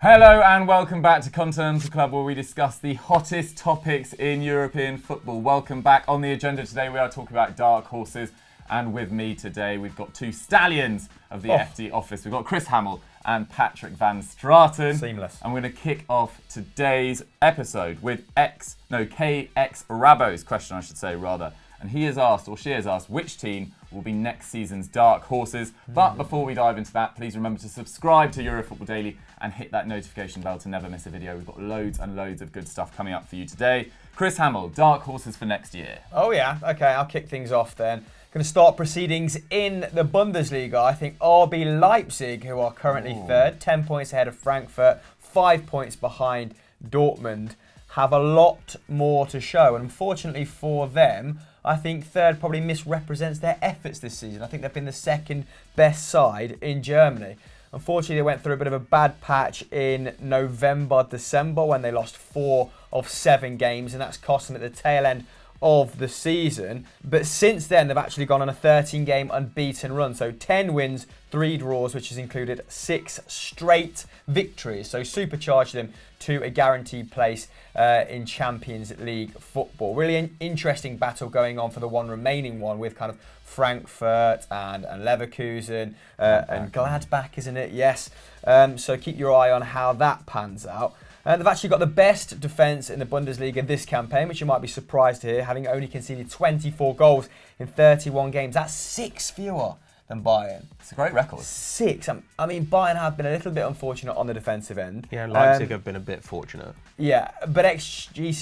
Hello and welcome back to Continental Club, where we discuss the hottest topics in European football. Welcome back. On the agenda today, we are talking about dark horses. And with me today, we've got two stallions of the FD office. We've got Chris Hamill and Patrick Van Straten. Seamless. And we're going to kick off today's episode with KX Rabo's question, I should say, rather. And he has asked, or she has asked, which team will be next season's dark horses. But before we dive into that, please remember to subscribe to Eurofootball Daily and hit that notification bell to never miss a video. We've got loads and loads of good stuff coming up for you today. Chris Hamill, dark horses for next year. Oh yeah, okay, I'll kick things off then. Going to start proceedings in the Bundesliga. I think RB Leipzig, who are currently third, 10 points ahead of Frankfurt, 5 points behind Dortmund, have a lot more to show. And unfortunately for them, I think third probably misrepresents their efforts this season. I think they've been the second best side in Germany. Unfortunately, they went through a bit of a bad patch in November, December, when they lost 4 of 7 games, and that's cost them at the tail end of the season. But since then, they've actually gone on a 13-game unbeaten run. So 10 wins, 3 draws, which has included 6 straight victories. So supercharged them to a guaranteed place in Champions League football. Really an interesting battle going on for the one remaining one with kind of Frankfurt and Leverkusen and Gladbach, isn't it? Yes. So keep your eye on how that pans out. They've actually got the best defence in the Bundesliga this campaign, which you might be surprised to hear, having only conceded 24 goals in 31 games. That's 6 fewer than Bayern. It's a great record. 6. I mean, Bayern have been a little bit unfortunate on the defensive end. Yeah, Leipzig have been a bit fortunate. Yeah, but XG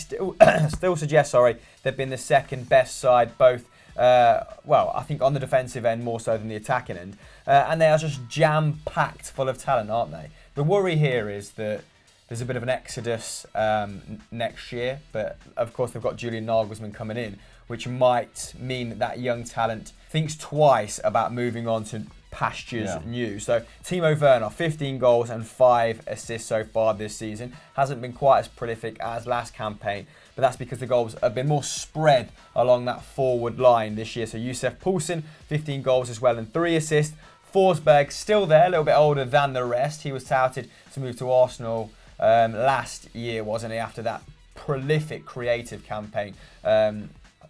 still suggests, they've been the second best side, both, I think on the defensive end more so than the attacking end. And they are just jam-packed full of talent, aren't they? The worry here is that there's a bit of an exodus next year, but of course they've got Julian Nagelsmann coming in, which might mean that young talent thinks twice about moving on to pastures new. So Timo Werner, 15 goals and 5 assists so far this season. Hasn't been quite as prolific as last campaign, but that's because the goals have been more spread along that forward line this year. So Youssef Poulsen, 15 goals as well and 3 assists. Forsberg still there, a little bit older than the rest. He was touted to move to Arsenal last year, wasn't he, after that prolific creative campaign,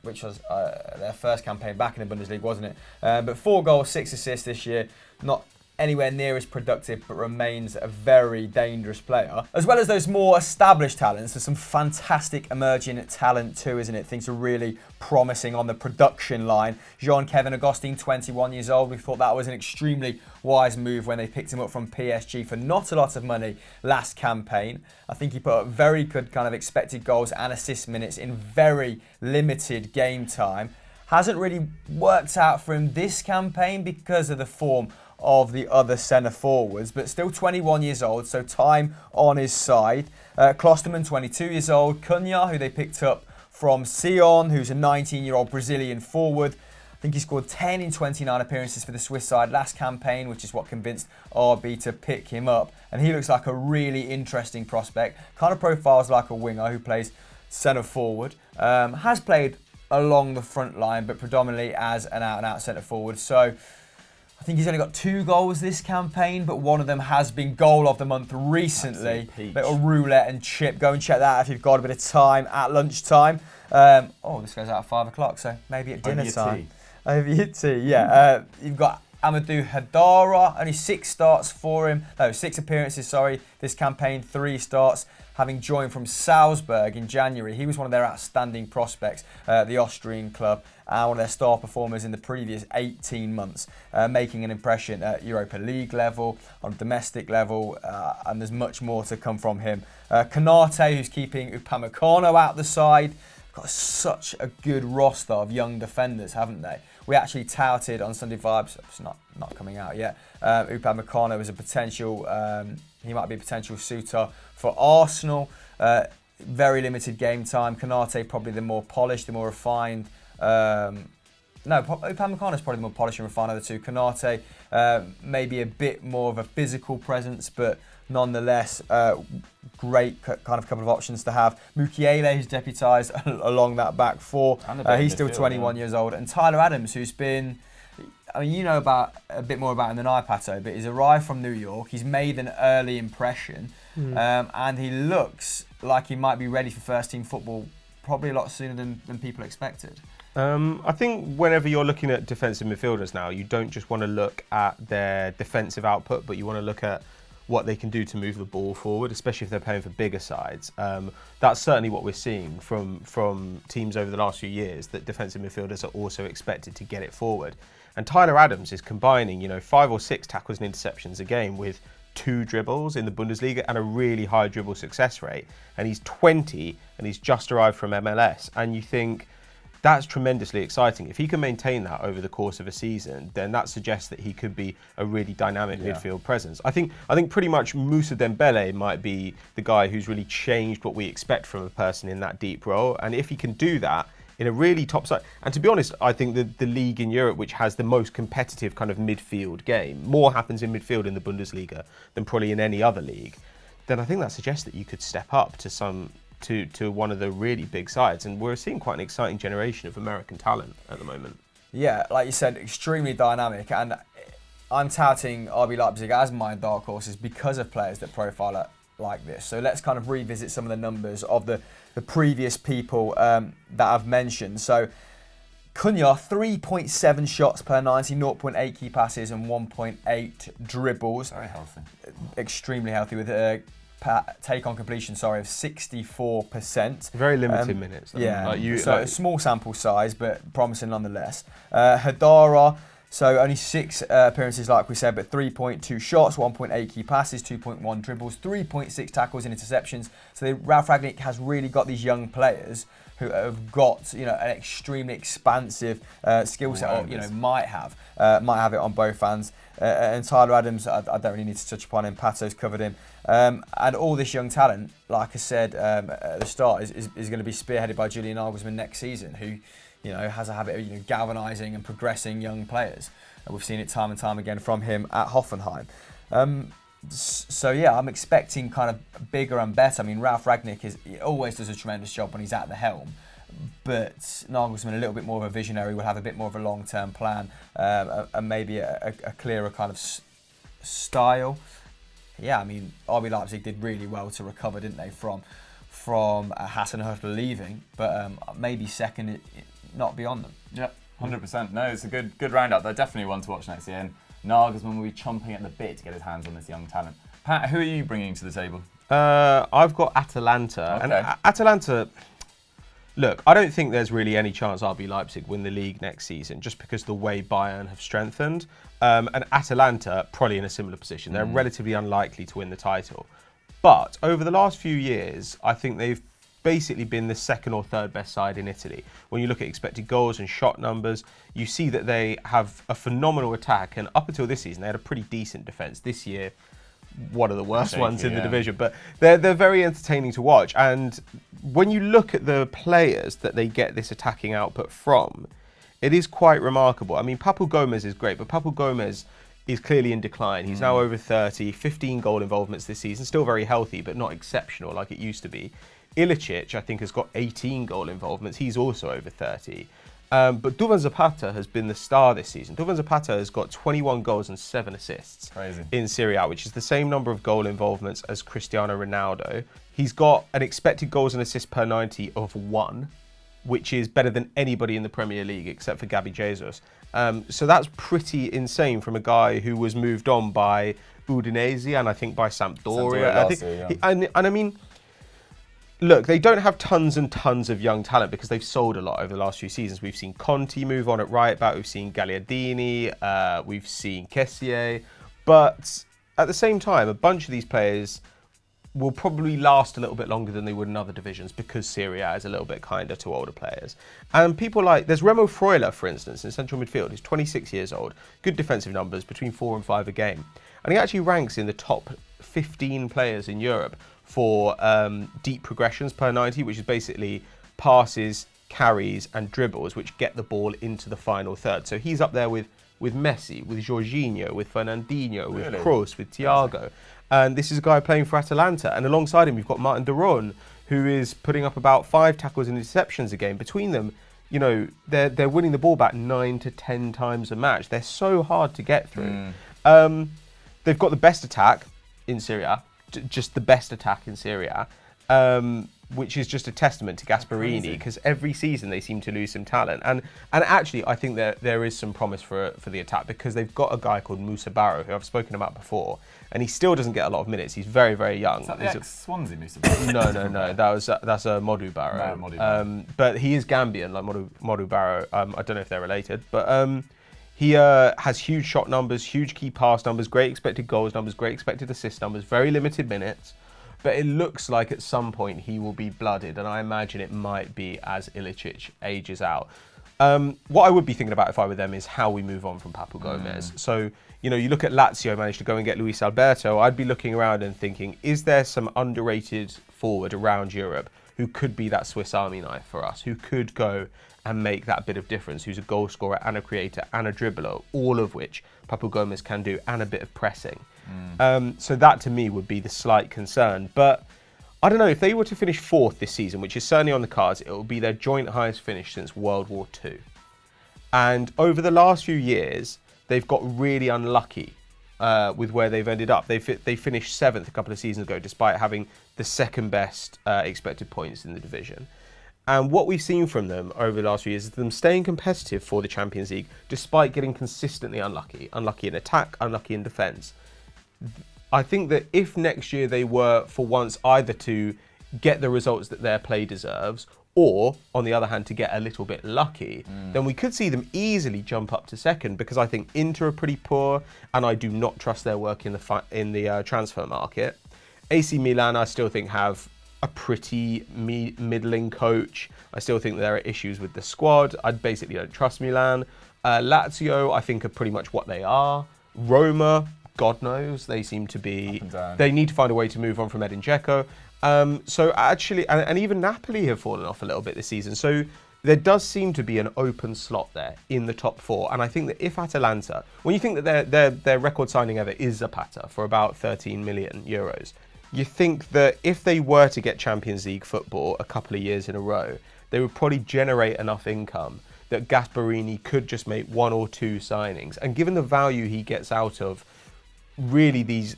which was their first campaign back in the Bundesliga, wasn't it? But 4 goals, 6 assists this year, not anywhere near as productive, but remains a very dangerous player. As well as those more established talents, there's some fantastic emerging talent too, isn't it? Things are really promising on the production line. Jean-Kevin Augustin, 21 years old. We thought that was an extremely wise move when they picked him up from PSG for not a lot of money last campaign. I think he put up very good kind of expected goals and assist minutes in very limited game time. Hasn't really worked out for him this campaign because of the form of the other centre forwards, but still 21 years old, so time on his side. Klosterman, 22 years old. Cunha, who they picked up from Sion, who's a 19-year-old Brazilian forward. I think he scored 10 in 29 appearances for the Swiss side last campaign, which is what convinced RB to pick him up. And he looks like a really interesting prospect. Kind of profiles like a winger who plays centre forward. Has played along the front line, but predominantly as an out-and-out centre forward. So I think he's only got 2 goals this campaign, but one of them has been goal of the month recently. Little roulette and chip. Go and check that out if you've got a bit of time at lunchtime. This goes out at 5 o'clock, so maybe at dinner time. Over your tea, yeah. You've got Amadou Hadara, only 6 starts for him. No, 6 appearances, this campaign, 3 starts. Having joined from Salzburg in January. He was one of their outstanding prospects, the Austrian club, and one of their star performers in the previous 18 months, making an impression at Europa League level, on domestic level, and there's much more to come from him. Konate, who's keeping Upamecano out the side. Got such a good roster of young defenders, haven't they? We actually touted on Sunday Vibes, it's not coming out yet, Upamecano as a potential, he might be a potential suitor for Arsenal. Very limited game time. Konate probably the more polished, the more refined. Upamecano is probably the more polished and refined of the two. Konate maybe a bit more of a physical presence, but nonetheless, great kind of couple of options to have. Mukiele, who's deputised along that back four. He's still 21 years old. And Tyler Adams, who's been, I mean, you know about a bit more about him than I, Pato, but he's arrived from New York. He's made an early impression. and he looks like he might be ready for first team football probably a lot sooner than people expected. I think whenever you're looking at defensive midfielders now, you don't just want to look at their defensive output, but you want to look at what they can do to move the ball forward, especially if they're playing for bigger sides. That's certainly what we're seeing from teams over the last few years, that defensive midfielders are also expected to get it forward. And Tyler Adams is combining, 5 or 6 tackles and interceptions a game with 2 dribbles in the Bundesliga and a really high dribble success rate. And he's 20 and he's just arrived from MLS. And you think, that's tremendously exciting. If he can maintain that over the course of a season, then that suggests that he could be a really dynamic midfield presence. I think pretty much Moussa Dembele might be the guy who's really changed what we expect from a person in that deep role. And if he can do that in a really top side, and to be honest, I think the league in Europe which has the most competitive kind of midfield game, more happens in midfield in the Bundesliga than probably in any other league, then I think that suggests that you could step up to one of the really big sides, and we're seeing quite an exciting generation of American talent at the moment. Yeah, like you said, extremely dynamic, and I'm touting RB Leipzig as my dark horses because of players that profile it like this. So let's kind of revisit some of the numbers of the previous people that I've mentioned. So Cunha, 3.7 shots per 90, 0.8 key passes and 1.8 dribbles. Very healthy. Extremely healthy with take on completion, of 64%. Very limited minutes. Yeah, a small sample size, but promising nonetheless. Hadara, so only 6 appearances, like we said, but 3.2 shots, 1.8 key passes, 2.1 dribbles, 3.6 tackles and interceptions. So Ralf Rangnick has really got these young players who have got an extremely expansive skill set, or might have it on both ends. And Tyler Adams, I don't really need to touch upon him. Pato's covered him. And all this young talent, like I said at the start, is going to be spearheaded by Julian Nagelsmann next season, who has a habit of galvanising and progressing young players. We've seen it time and time again from him at Hoffenheim. So yeah, I'm expecting kind of bigger and better. I mean, Ralf Rangnick always does a tremendous job when he's at the helm, but Nagelsmann, a little bit more of a visionary, will have a bit more of a long-term plan and maybe a clearer kind of style. Yeah, I mean, RB Leipzig did really well to recover, didn't they, from Hasenhüttl leaving, but maybe second, not beyond them. Yeah, 100%. No, it's a good roundup. They're definitely one to watch next year, and Nagelsmann will be chomping at the bit to get his hands on this young talent. Pat, who are you bringing to the table? I've got Atalanta. Okay. And Atalanta, look, I don't think there's really any chance RB Leipzig win the league next season, just because the way Bayern have strengthened. And Atalanta, probably in a similar position. They're relatively unlikely to win the title. But over the last few years, I think they've basically been the second or third best side in Italy. When you look at expected goals and shot numbers, you see that they have a phenomenal attack. And up until this season, they had a pretty decent defence. This year, one of the worst ones in the division. But they're very entertaining to watch. And when you look at the players that they get this attacking output from, it is quite remarkable. I mean, Papu Gomez is great, but Papu Gomez is clearly in decline. He's now over 30, 15 goal involvements this season, still very healthy, but not exceptional like it used to be. Ilicic, I think, has got 18 goal involvements. He's also over 30. But Duvan Zapata has been the star this season. Duvan Zapata has got 21 goals and 7 assists in Serie A, which is the same number of goal involvements as Cristiano Ronaldo. He's got an expected goals and assists per 90 of 1, which is better than anybody in the Premier League except for Gabi Jesus. So that's pretty insane from a guy who was moved on by Udinese and I think by Sampdoria. And I mean, look, they don't have tons and tons of young talent because they've sold a lot over the last few seasons. We've seen Conti move on at right back, we've seen Gagliardini, we've seen Kessié, but at the same time, a bunch of these players will probably last a little bit longer than they would in other divisions because Serie A is a little bit kinder to older players. And people like, there's Remo Freuler, for instance, in central midfield. He's 26 years old, good defensive numbers, between 4 and 5 a game. And he actually ranks in the top 15 players in Europe for deep progressions per 90, which is basically passes, carries and dribbles, which get the ball into the final third. So he's up there with Messi, with Jorginho, with Fernandinho, with Kroos, with Thiago. And this is a guy playing for Atalanta. And alongside him, we've got Martin de Roon, who is putting up about 5 tackles and interceptions a game. Between them, they're winning the ball back 9 to 10 times a match. They're so hard to get through. They've got the best attack in Serie A. just the best attack in Serie A, which is just a testament to Gasperini, because every season they seem to lose some talent. And actually, I think there is some promise for the attack, because they've got a guy called Moussa Barrow, who I've spoken about before, and he still doesn't get a lot of minutes. He's very, very young. Is that the ex-Swansea Moussa Barrow? No. That's a Modu Barrow. No, Modu Barrow. But he is Gambian, like Modu Barrow. I don't know if they're related, but he has huge shot numbers, huge key pass numbers, great expected goals numbers, great expected assist numbers, very limited minutes. But it looks like at some point he will be blooded, and I imagine it might be as Ilicic ages out. What I would be thinking about if I were them is how we move on from Papu Gomez. So, you look at Lazio managed to go and get Luis Alberto. I'd be looking around and thinking, is there some underrated forward around Europe who could be that Swiss Army knife for us, who could go and make that bit of difference, who's a goal scorer and a creator and a dribbler, all of which Papu Gomez can do, and a bit of pressing. So that to me would be the slight concern. But I don't know, if they were to finish 4th this season, which is certainly on the cards, it will be their joint highest finish since World War II. And over the last few years, they've got really unlucky with where they've ended up. They finished 7th a couple of seasons ago, despite having the second best expected points in the division. And what we've seen from them over the last few years is them staying competitive for the Champions League, despite getting consistently unlucky. Unlucky in attack, unlucky in defence. I think that if next year they were, for once, either to get the results that their play deserves, or, on the other hand, to get a little bit lucky, then we could see them easily jump up to 2nd, because I think Inter are pretty poor, and I do not trust their work in the transfer market. AC Milan, I still think, have a pretty middling coach. I still think there are issues with the squad. I basically don't trust Milan. Lazio, I think, are pretty much what they are. Roma, God knows, they seem to be. They need to find a way to move on from Edin Dzeko. So actually, and even Napoli have fallen off a little bit this season. So there does seem to be an open slot there in the top 4. And I think that if Atalanta, when you think that their record signing ever is Zapata for about 13 million euros, you think that if they were to get Champions League football a couple of years in a row, they would probably generate enough income that Gasperini could just make 1 or 2 signings. And given the value he gets out of really these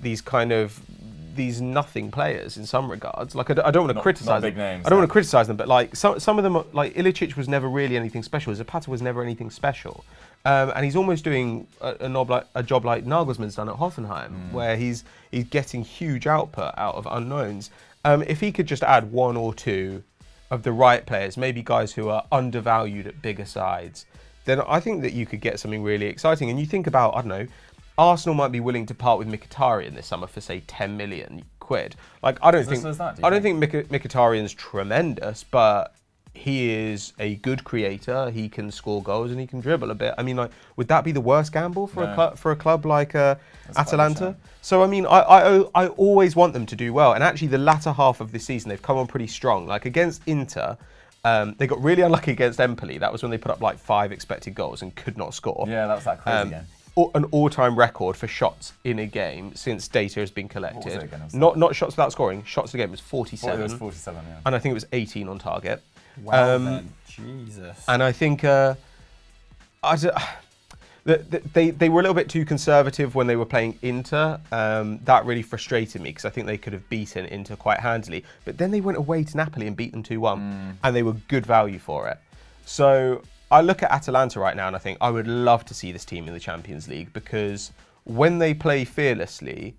nothing players in some regards, like I don't want to criticize them. Names, I don't want to criticize them, but like some of them, like Ilicic was never really anything special. Zapata was never anything special, and he's almost doing a job like Nagelsmann's done at Hoffenheim, where he's getting huge output out of unknowns. If he could just add 1 or 2 of the right players, maybe guys who are undervalued at bigger sides, then I think that you could get something really exciting. And you think about, I don't know, Arsenal might be willing to part with Mkhitaryan this summer for, say, 10 million quid. Like, I don't think Mkhitaryan's tremendous, but he is a good creator. He can score goals and he can dribble a bit. I mean, like, would that be the worst gamble for a club like Atalanta? So, I mean, I always want them to do well. And actually, the latter half of this season, they've come on pretty strong. Like, against Inter, they got really unlucky against Empoli. That was when they put up like 5 expected goals and could not score. Yeah, that was that crazy game. An all-time record for shots in a game since data has been collected. What was it again? Not shots without scoring. Shots in a game was 47. It was 47, yeah. And I think it was 18 on target. Wow, man. Jesus. And I think they were a little bit too conservative when they were playing Inter. That really frustrated me, because I think they could have beaten Inter quite handily. But then they went away to Napoli and beat them 2-1, and they were good value for it. So I look at Atalanta right now and I think I would love to see this team in the Champions League, because when they play fearlessly,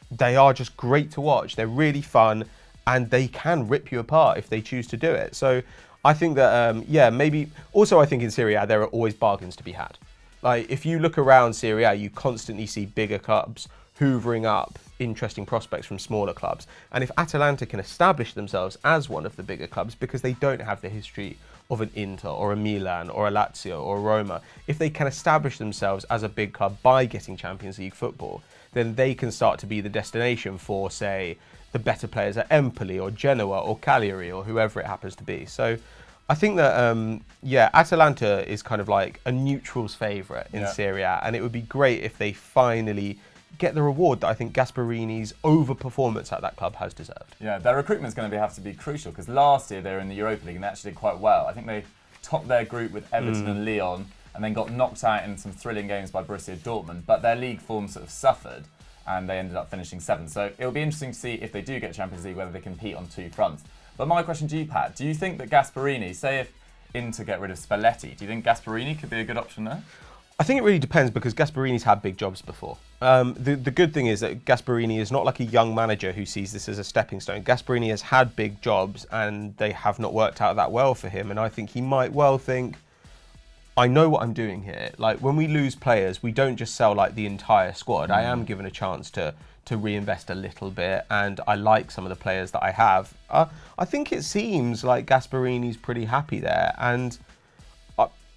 they are just great to watch. They're really fun and they can rip you apart if they choose to do it. So I think that, maybe... Also, I think in Serie A, there are always bargains to be had. Like, if you look around Serie A, you constantly see bigger clubs hoovering up interesting prospects from smaller clubs. And if Atalanta can establish themselves as one of the bigger clubs, because they don't have the history of an Inter or a Milan or a Lazio or a Roma, if they can establish themselves as a big club by getting Champions League football, then they can start to be the destination for, say, the better players at Empoli or Genoa or Cagliari or whoever it happens to be. So I think that, Atalanta is kind of like a neutral's favourite in Serie A, and it would be great if they finally get the reward that I think Gasperini's overperformance at that club has deserved. Yeah, their recruitment's going to have to be crucial, because last year they were in the Europa League and they actually did quite well. I think they topped their group with Everton and Lyon, and then got knocked out in some thrilling games by Borussia Dortmund, but their league form sort of suffered. and they ended up finishing 7th. So it'll be interesting to see if they do get Champions League, whether they compete on 2 fronts. But my question to you, Pat, do you think that Gasperini, say if Inter get rid of Spalletti, do you think Gasperini could be a good option there? I think it really depends because Gasperini's had big jobs before. The good thing is that Gasperini is not like a young manager who sees this as a stepping stone. Gasperini has had big jobs and they have not worked out that well for him. And I think he might well think, I know what I'm doing here. Like when we lose players, we don't just sell like the entire squad. I am given a chance to reinvest a little bit, and I like some of the players that I have. I think it seems like Gasperini's pretty happy there, and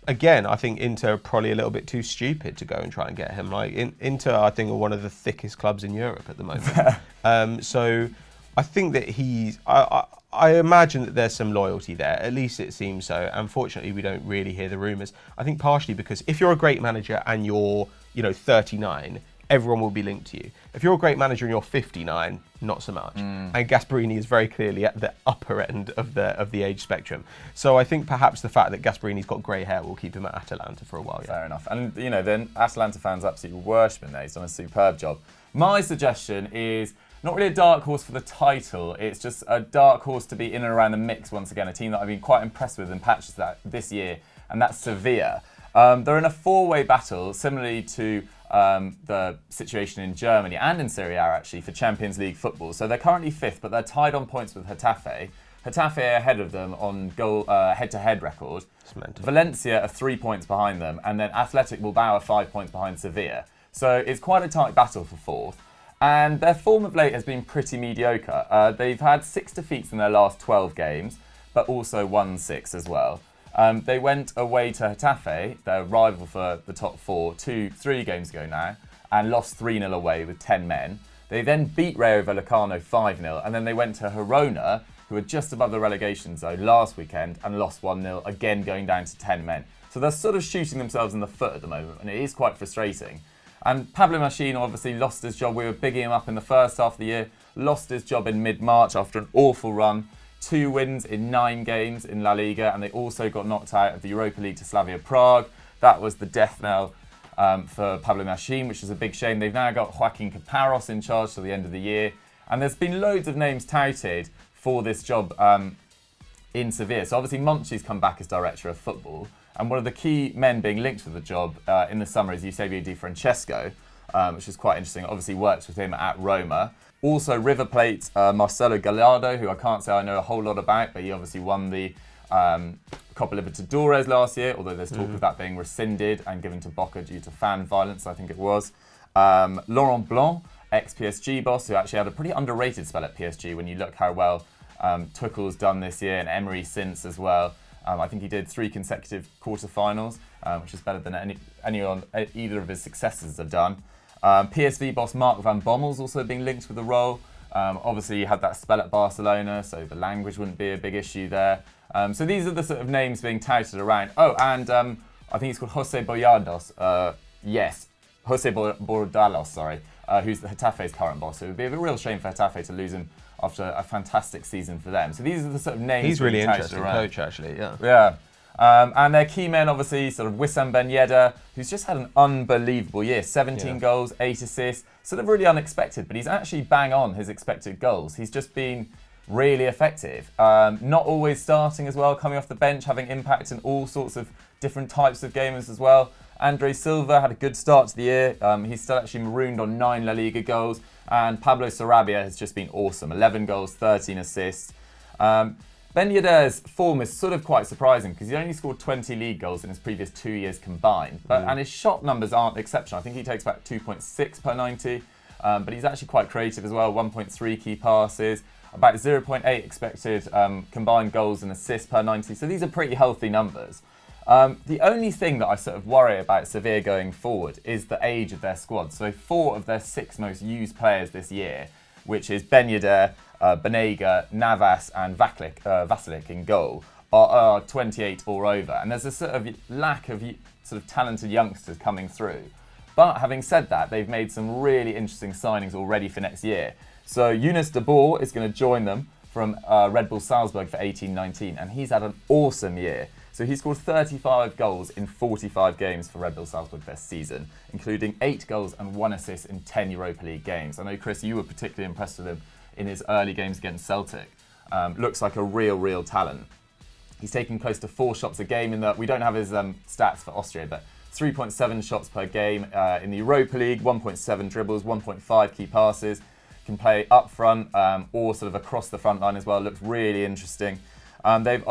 again, I think Inter are probably a little bit too stupid to go and try and get him. Like Inter, I think, are one of the thickest clubs in Europe at the moment. So I think that I imagine that there's some loyalty there. At least it seems so. Unfortunately, we don't really hear the rumours. I think partially because if you're a great manager and you're, 39, everyone will be linked to you. If you're a great manager and you're 59, not so much. And Gasperini is very clearly at the upper end of the age spectrum. So I think perhaps the fact that Gasperini's got grey hair will keep him at Atalanta for a while. Yeah. Fair enough. And, then Atalanta fans absolutely worship him there. He's done a superb job. My suggestion is not really a dark horse for the title. It's just a dark horse to be in and around the mix once again. A team that I've been quite impressed with in patches this year, and that's Sevilla. They're in a 4-way battle, similarly to the situation in Germany and in Serie A actually for Champions League football. So they're currently 5th, but they're tied on points with Getafe. Getafe are ahead of them on goal head-to-head record. Valencia are 3 points behind them, and then Athletic Bilbao are 5 points behind Sevilla. So it's quite a tight battle for 4th. And their form of late has been pretty mediocre. They've had 6 defeats in their last 12 games, but also won 6 as well. They went away to Getafe, their rival for the top 4, 3 games ago now, and lost 3-0 away with 10 men. They then beat Rayo Vallecano 5-0, and then they went to Girona, who were just above the relegation zone last weekend, and lost 1-0, again going down to 10 men. So they're sort of shooting themselves in the foot at the moment, and it is quite frustrating. And Pablo Machín obviously lost his job. We were bigging him up in the first half of the year, lost his job in mid-March after an awful run. 2 wins in 9 games in La Liga, and they also got knocked out of the Europa League to Slavia Prague. That was the death knell for Pablo Machín, which is a big shame. They've now got Joaquin Caparros in charge till the end of the year. And there's been loads of names touted for this job in Sevilla. So obviously Monchi's come back as director of football. And one of the key men being linked with the job in the summer is Eusebio Di Francesco, which is quite interesting. Obviously works with him at Roma. Also River Plate, Marcelo Gallardo, who I can't say I know a whole lot about, but he obviously won the Copa Libertadores last year, although there's talk of that being rescinded and given to Boca due to fan violence, I think it was. Laurent Blanc, ex-PSG boss, who actually had a pretty underrated spell at PSG when you look how well Tuchel's done this year, and Emery since as well. I think he did 3 consecutive quarterfinals, which is better than either of his successors have done. PSV boss Mark van Bommel's also being linked with the role. Obviously, he had that spell at Barcelona, so the language wouldn't be a big issue there. So these are the sort of names being touted around. Oh, and I think he's called Jose Bordalos. Jose Bordalos, sorry, who's the Getafe's current boss. So it would be a real shame for Getafe to lose him after a fantastic season for them. So these are the sort of names. He's really interesting around. coach, actually. Yeah. Yeah. And their key men, obviously, sort of Wissam Ben Yedder, who's just had an unbelievable year. 17 goals, 8 assists. Sort of really unexpected, but he's actually bang on his expected goals. He's just been really effective. Not always starting as well, coming off the bench, having impact in all sorts of different types of gamers as well. Andre Silva had a good start to the year. He's still actually marooned on 9 La Liga goals. And Pablo Sarabia has just been awesome. 11 goals, 13 assists. Ben Yedder's form is sort of quite surprising because he only scored 20 league goals in his previous 2 years combined. And his shot numbers aren't exceptional. I think he takes about 2.6 per 90. But he's actually quite creative as well. 1.3 key passes. About 0.8 expected combined goals and assists per 90. So these are pretty healthy numbers. The only thing that I sort of worry about Sevilla going forward is the age of their squad. So 4 of their 6 most used players this year, which is Ben Yedder, Banega, Navas and Vasilik in goal, are 28 or over. And there's a sort of lack of sort of talented youngsters coming through. But having said that, they've made some really interesting signings already for next year. So Yunus de Boer is going to join them from Red Bull Salzburg for 18-19, and he's had an awesome year. So he scored 35 goals in 45 games for Red Bull Salzburg this season, including 8 goals and 1 assist in 10 Europa League games. I know, Chris, you were particularly impressed with him in his early games against Celtic. Looks like a real talent. He's taking close to 4 shots a game in that we don't have his stats for Austria, but 3.7 shots per game in the Europa League, 1.7 dribbles, 1.5 key passes. Can play up front or sort of across the front line as well. Looks really interesting. They've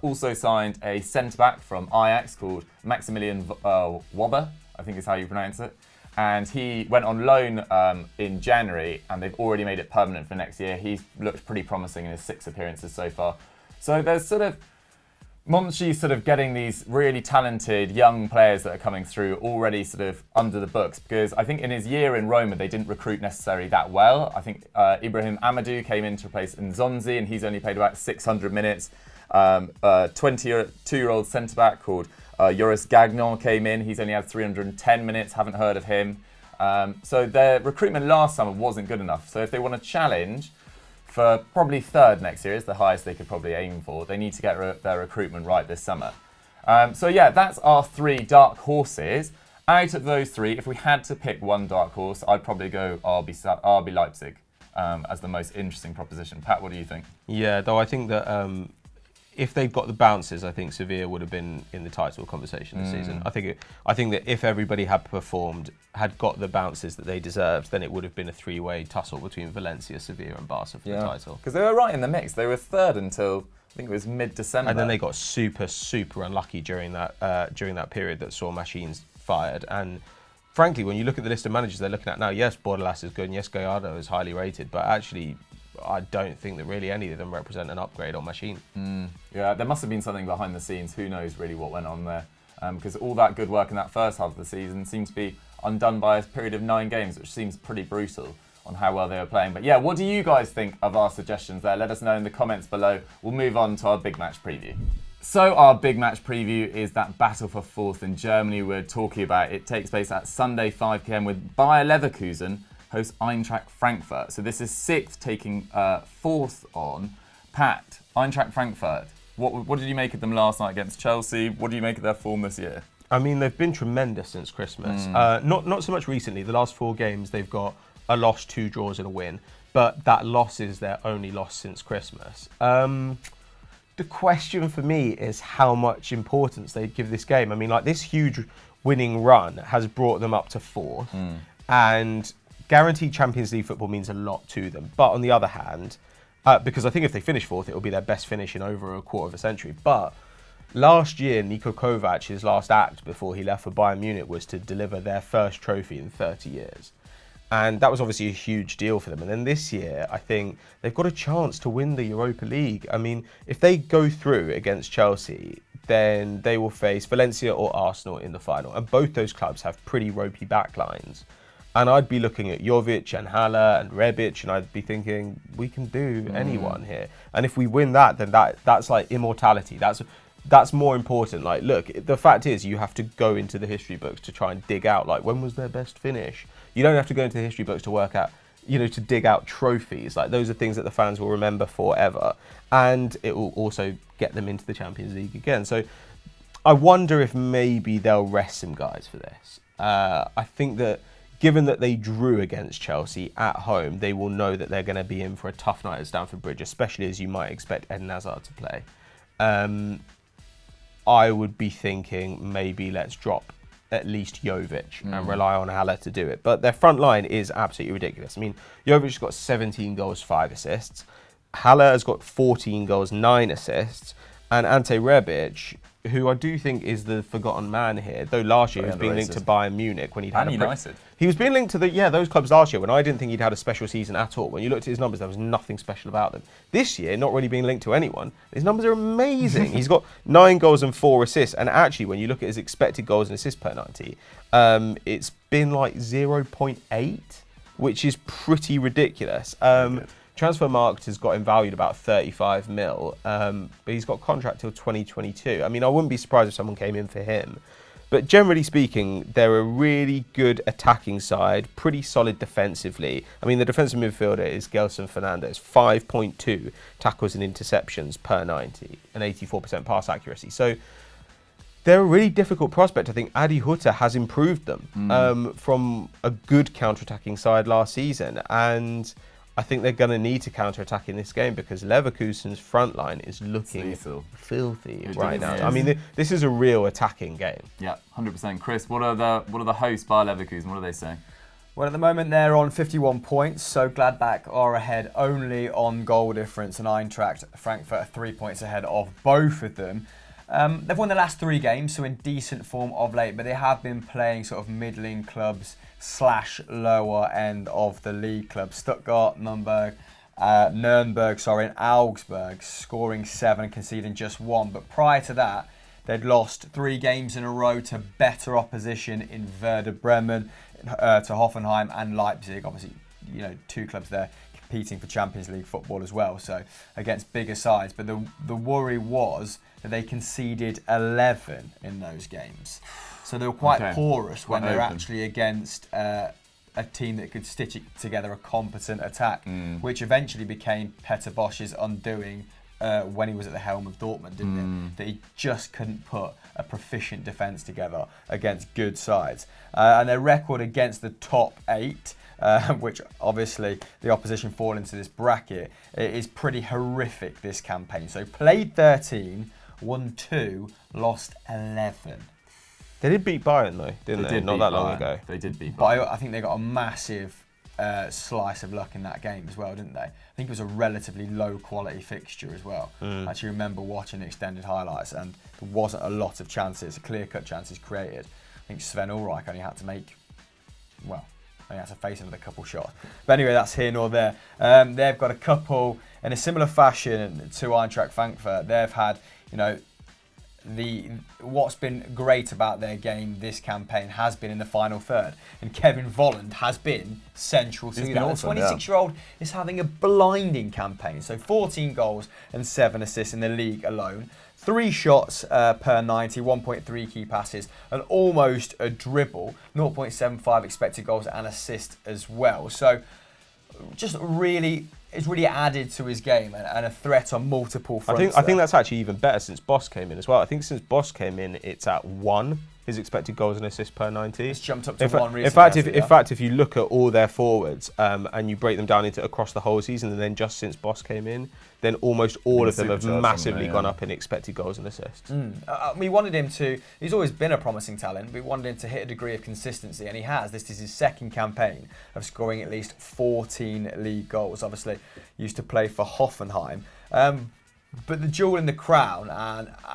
also signed a centre-back from Ajax called Maximilian Wobber, I think is how you pronounce it. And he went on loan in January, and they've already made it permanent for next year. He's looked pretty promising in his 6 appearances so far. So there's sort of Monchi's sort of getting these really talented young players that are coming through already sort of under the books, because I think in his year in Roma they didn't recruit necessarily that well. I think Ibrahim Amadou came in to replace Nzonzi, and he's only played about 600 minutes. 22-year-old centre-back called Joris Gagnon came in. He's only had 310 minutes, haven't heard of him. So their recruitment last summer wasn't good enough. So if they want to challenge for probably 3rd next year, is the highest they could probably aim for, they need to get their recruitment right this summer. So yeah, that's our 3 dark horses. Out of those 3, if we had to pick one dark horse, I'd probably go RB Leipzig as the most interesting proposition. Pat, what do you think? Yeah, though I think that if they'd got the bounces, I think Sevilla would have been in the title conversation this season. I think that if everybody had performed, had got the bounces that they deserved, then it would have been a 3-way tussle between Valencia, Sevilla and Barca for the title. Because they were right in the mix. They were 3rd until I think it was mid-December. And then they got super unlucky during that period that saw Machines fired. And frankly, when you look at the list of managers they're looking at now, yes, Bordalas is good and yes, Gallardo is highly rated, but actually I don't think that really any of them represent an upgrade on Machine. Yeah, there must have been something behind the scenes. Who knows really what went on there? Because all that good work in that first half of the season seems to be undone by a period of 9 games, which seems pretty brutal on how well they were playing. But yeah, what do you guys think of our suggestions there? Let us know in the comments below. We'll move on to our big match preview. So our big match preview is that battle for 4th in Germany we're talking about. It takes place at Sunday 5 p.m. with Bayer Leverkusen host Eintracht Frankfurt. So this is 6th taking 4th on. Pat, Eintracht Frankfurt, what did you make of them last night against Chelsea? What do you make of their form this year? I mean, they've been tremendous since Christmas. Not so much recently. The last 4 games, they've got a loss, 2 draws and a win. But that loss is their only loss since Christmas. The question for me is how much importance they give this game. I mean, like, this huge winning run has brought them up to 4th. And guaranteed Champions League football means a lot to them. But on the other hand, because I think if they finish 4th, it'll be their best finish in over a quarter of a century. But last year, Niko Kovac, his last act before he left for Bayern Munich was to deliver their first trophy in 30 years. And that was obviously a huge deal for them. And then this year, I think they've got a chance to win the Europa League. I mean, if they go through against Chelsea, then they will face Valencia or Arsenal in the final. And both those clubs have pretty ropey backlines. And I'd be looking at Jovic and Haller and Rebic, and I'd be thinking, we can do anyone here. And if we win that, then that's like immortality. That's more important. Like, look, the fact is you have to go into the history books to try and dig out, like, when was their best finish? You don't have to go into the history books to work out, to dig out trophies. Like, those are things that the fans will remember forever. And it will also get them into the Champions League again. So I wonder if maybe they'll rest some guys for this. I think that given that they drew against Chelsea at home, they will know that they're going to be in for a tough night at Stamford Bridge, especially as you might expect Eden Hazard to play. I would be thinking maybe let's drop at least Jovic and rely on Haller to do it. But their front line is absolutely ridiculous. I mean, Jovic's got 17 goals, 5 assists. Haller has got 14 goals, 9 assists. And Ante Rebic, who I do think is the forgotten man here, though last year he was being linked to Bayern Munich when he'd had United. He was being linked to those clubs last year when I didn't think he'd had a special season at all. When you looked at his numbers, there was nothing special about them. This year, not really being linked to anyone, his numbers are amazing. He's got 9 goals and 4 assists, and actually, when you look at his expected goals and assists per 90, it's been like 0.8, which is pretty ridiculous. Transfermarkt has got him valued about 35 mil, but he's got a contract till 2022. I mean, I wouldn't be surprised if someone came in for him. But generally speaking, they're a really good attacking side, pretty solid defensively. I mean, the defensive midfielder is Gelson Fernandes, 5.2 tackles and interceptions per 90, and 84% pass accuracy. So They're a really difficult prospect. I think Adi Hutter has improved them from a good counter-attacking side last season, and I think they're going to need to counter-attack in this game because Leverkusen's front line is looking filthy right now. I mean, this is a real attacking game. Yeah, 100%. Chris, what are the hosts by Leverkusen? What are they saying? Well, at the moment they're on 51 points, so Gladbach are ahead only on goal difference, and Eintracht Frankfurt are 3 points ahead of both of them. They've won the last 3 games, so in decent form of late, but they have been playing sort of middling clubs / lower end of the league clubs. Stuttgart, Nuremberg, and Augsburg, scoring 7, conceding just 1. But prior to that, they'd lost 3 games in a row to better opposition in Werder Bremen, to Hoffenheim and Leipzig. Obviously, 2 clubs there competing for Champions League football as well, so against bigger sides. But the worry was that they conceded 11 in those games. So they were quite porous when they were actually against a team that could stitch it together a competent attack, which eventually became Peter Bosch's undoing when he was at the helm of Dortmund, didn't it? That he just couldn't put a proficient defence together against good sides. And their record against the top 8, which obviously the opposition fall into this bracket, it is pretty horrific this campaign. So played 13, won 2, lost 11. They did beat Bayern though, didn't they? Not that long ago. They did beat Bayern. But I think they got a massive slice of luck in that game as well, didn't they? I think it was a relatively low quality fixture as well. I actually remember watching extended highlights and there wasn't a lot of chances, clear-cut chances created. I think Sven Ulreich only had to face him with a couple shots. But anyway, that's here nor there. They've got a couple, in a similar fashion to Eintracht Frankfurt, they've had, what's been great about their game this campaign has been in the final third, and Kevin Volland has been central to that. The 26-year-old is having a blinding campaign, so 14 goals and 7 assists in the league alone. 3 shots per 90, 1.3 key passes, and almost a dribble, 0.75 expected goals and assists as well. So just it's really added to his game and a threat on multiple fronts. I think that's actually even better since Boss came in as well. I think since Boss came in, it's at 1. His expected goals and assists per 90. It's jumped up to 1 recently. In fact, if you look at all their forwards and you break them down into across the whole season, and then just since Boss came in, then almost all of them have massively gone up in expected goals and assists. We wanted him to. He's always been a promising talent. We wanted him to hit a degree of consistency, and he has. This is his second campaign of scoring at least 14 league goals. Obviously, used to play for Hoffenheim. But the jewel in the crown,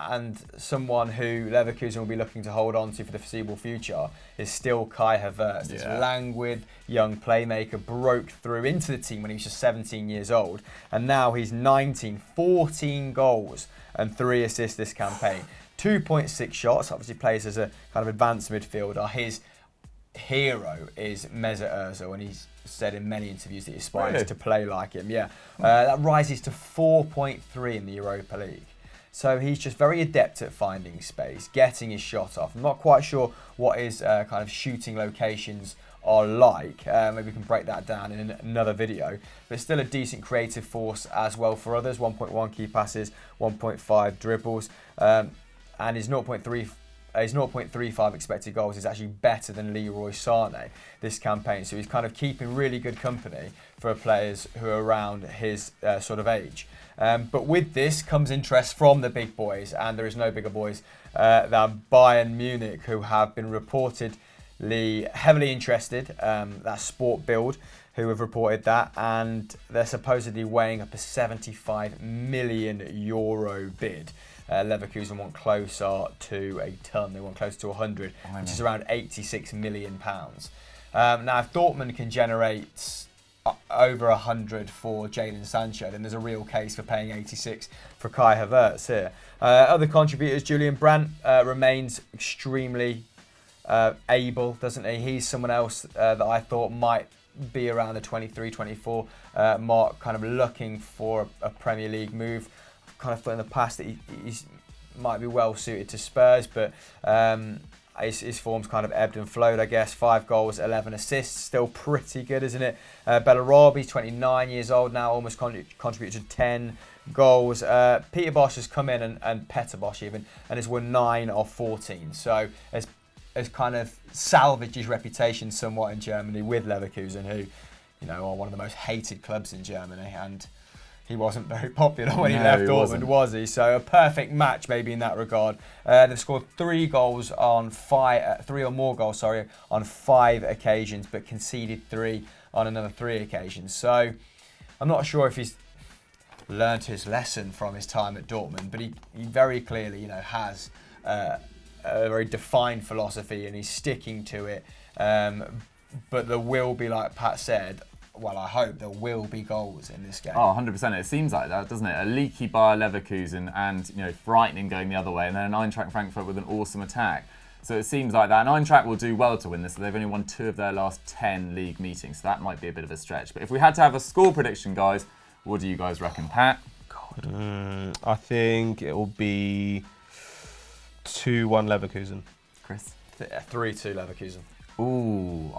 and someone who Leverkusen will be looking to hold on to for the foreseeable future, is still Kai Havertz. This languid young playmaker broke through into the team when he was just 17 years old, and now he's 19, 14 goals and 3 assists this campaign. 2.6 shots, obviously plays as a kind of advanced midfielder. His hero is Mesut Ozil, and he's said in many interviews that he aspires to play like him. That rises to 4.3 in the Europa League. So he's just very adept at finding space, getting his shot off. I'm not quite sure what his kind of shooting locations are like. Maybe we can break that down in another video. But still a decent creative force as well for others. 1.1 key passes, 1.5 dribbles, and his 0.35 expected goals is actually better than Leroy Sané this campaign. So he's kind of keeping really good company for players who are around his sort of age. But with this comes interest from the big boys, and there is no bigger boys than Bayern Munich, who have been reportedly heavily interested. That's Sport Bild who have reported that, and they're supposedly weighing up a €75 million bid. Leverkusen want closer to a ton. They want closer to 100, which is around £86 million. Now, if Dortmund can generate over 100 for Jadon Sancho, then there's a real case for paying 86 for Kai Havertz here. Other contributors, Julian Brandt remains extremely able, doesn't he? He's someone else that I thought might be around the 23-24 mark, kind of looking for a Premier League move. Kind of thought in the past that he's might be well suited to Spurs, but his form's kind of ebbed and flowed, I guess. 5 goals, 11 assists, still pretty good, isn't it? Bellarabi's 29 years old now, almost contributed to 10 goals. Peter Bosz has come in, and Peter Bosz even, and has won 9 of 14. So has kind of salvaged his reputation somewhat in Germany with Leverkusen, who, are one of the most hated clubs in Germany, and he wasn't very popular when he left Dortmund, was he? So a perfect match maybe in that regard. They've scored 3 goals on 5, 3 or more goals, on 5 occasions, but conceded 3 on another 3 occasions. So I'm not sure if he's learnt his lesson from his time at Dortmund, but he very clearly, has a very defined philosophy, and he's sticking to it. But there will be, like Pat said, well, I hope there will be goals in this game. Oh, 100%. It seems like that, doesn't it? A leaky Bayer Leverkusen and, frightening going the other way, and then an Eintracht Frankfurt with an awesome attack. So it seems like that. And Eintracht will do well to win this. They've only won 2 of their last 10 league meetings, so that might be a bit of a stretch. But if we had to have a score prediction, guys, what do you guys reckon? Pat? I think it will be 2-1 Leverkusen. Chris? 3-2 Leverkusen. Ooh,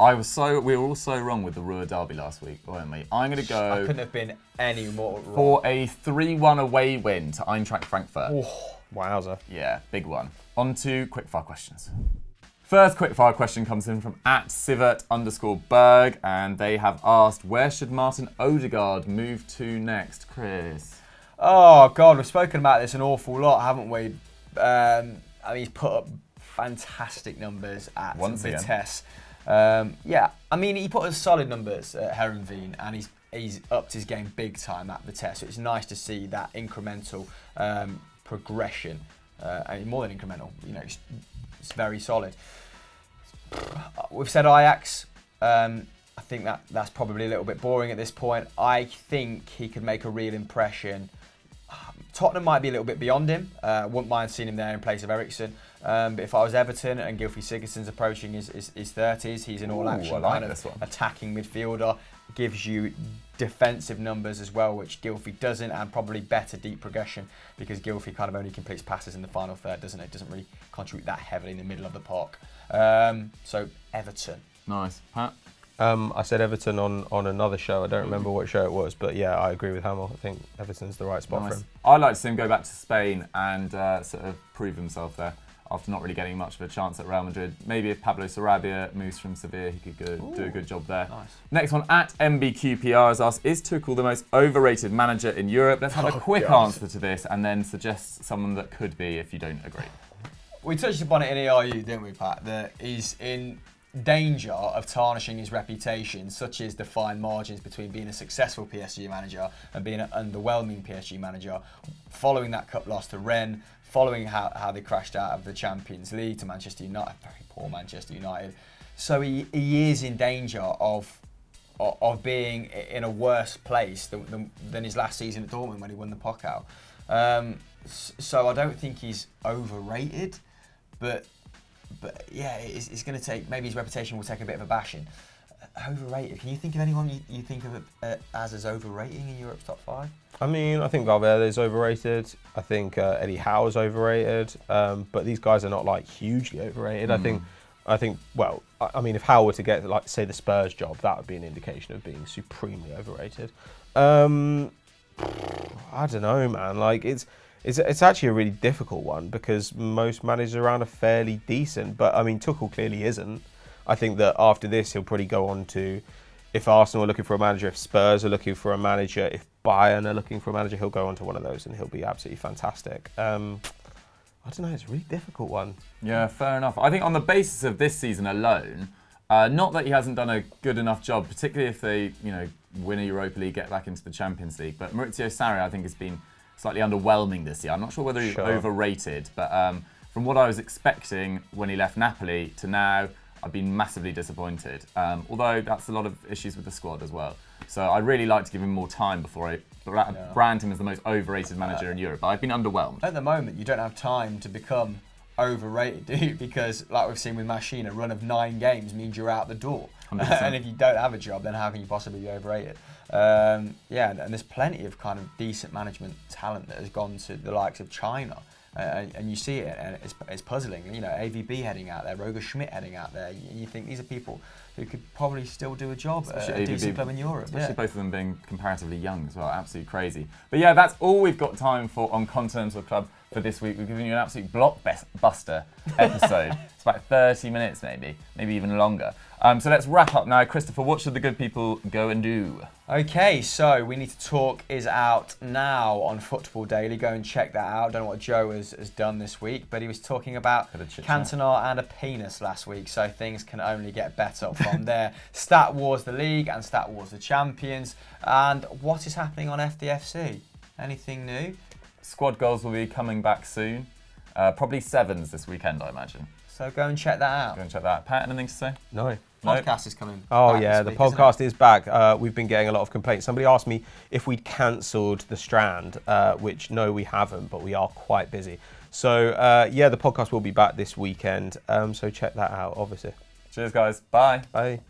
we were all so wrong with the Ruhr derby last week, weren't we? I'm going to go... I couldn't have been any more wrong. For a 3-1 away win to Eintracht Frankfurt. Oh, wowza. Yeah, big one. On to quickfire questions. First quickfire question comes in from @Sivert_Berg, and they have asked, where should Martin Odegard move to next? Chris? Oh, God, we've spoken about this an awful lot, haven't we? He's put up fantastic numbers at Vitesse. He put up solid numbers at Heerenveen, and he's upped his game big time at Vitesse. So it's nice to see that incremental progression, and more than incremental. It's very solid. We've said Ajax. I think that's probably a little bit boring at this point. I think he could make a real impression. Tottenham might be a little bit beyond him. Wouldn't mind seeing him there in place of Eriksen. But if I was Everton and Gylfi Sigurdsson's approaching his 30s, he's an all-action kind of attacking midfielder. Gives you defensive numbers as well, which Gylfi doesn't, and probably better deep progression, because Gylfi kind of only completes passes in the final third, doesn't it? Doesn't really contribute that heavily in the middle of the park. So Everton. Nice. Pat? I said Everton on another show. I don't remember what show it was, but yeah, I agree with Hamill. I think Everton's the right spot for him. I'd like to see him go back to Spain and sort of prove himself there after not really getting much of a chance at Real Madrid. Maybe if Pablo Sarabia moves from Sevilla, he could do a good job there. Nice. Next one, @MBQPR has asked, is Tuchel the most overrated manager in Europe? Let's have a quick answer to this and then suggest someone that could be if you don't agree. We touched upon it in ERU, didn't we, Pat? That he's in danger of tarnishing his reputation, such as the fine margins between being a successful PSG manager and being an underwhelming PSG manager, following that cup loss to Rennes, following how they crashed out of the Champions League to Manchester United, very poor Manchester United. So he is in danger of being in a worse place than his last season at Dortmund when he won the Pokal. So I don't think he's overrated, but yeah, it's going to take, maybe his reputation will take a bit of a bashing. Overrated. Can you think of anyone you think of as overrating in Europe's top 5? I think Valverde's overrated. I think Eddie Howe's overrated. But these guys are not like hugely overrated. I think. Well, if Howe were to get say the Spurs job, that would be an indication of being supremely overrated. I don't know, man. It's actually a really difficult one because most managers around are fairly decent. But Tuchel clearly isn't. I think that after this, he'll probably go on to, if Arsenal are looking for a manager, if Spurs are looking for a manager, if Bayern are looking for a manager, he'll go on to one of those and he'll be absolutely fantastic. I don't know, it's a really difficult one. Yeah, fair enough. I think on the basis of this season alone, not that he hasn't done a good enough job, particularly if they, win a Europa League, get back into the Champions League, but Maurizio Sarri, I think, has been slightly underwhelming this year. I'm not sure whether he's overrated, but from what I was expecting when he left Napoli to now, I've been massively disappointed. Although that's a lot of issues with the squad as well. So I'd really like to give him more time before I brand him as the most overrated manager in Europe. But I've been underwhelmed. At the moment, you don't have time to become overrated, do you? Because, like we've seen with Machine, a run of 9 games means you're out the door. And if you don't have a job, then how can you possibly be overrated? And there's plenty of kind of decent management talent that has gone to the likes of China and you see it, and it's puzzling. You know, AVB heading out there, Roger Schmidt heading out there. You think these are people who could probably still do a job at a decent club in Europe. Especially both of them being comparatively young as well. Absolutely crazy. But yeah, that's all we've got time for on Continental Club for this week. We've given you an absolute blockbuster episode. It's about 30 minutes maybe even longer. So let's wrap up now. Christopher, what should the good people go and do? Okay, so We Need to Talk is out now on Football Daily. Go and check that out. Don't know what Joe has done this week, but he was talking about Cantona and a penis last week, so things can only get better from there. Stat Wars the league and Stat Wars the champions. And what is happening on FDFC? Anything new? Squad goals will be coming back soon. Probably sevens this weekend, I imagine. So go and check that out. Go and check that out. Pat, anything to say? No. Podcast is coming. Oh back yeah, this the week, podcast is back. We've been getting a lot of complaints. Somebody asked me if we'd cancelled the Strand, which no, we haven't, but we are quite busy. So yeah, the podcast will be back this weekend. So check that out, obviously. Cheers, guys. Bye. Bye.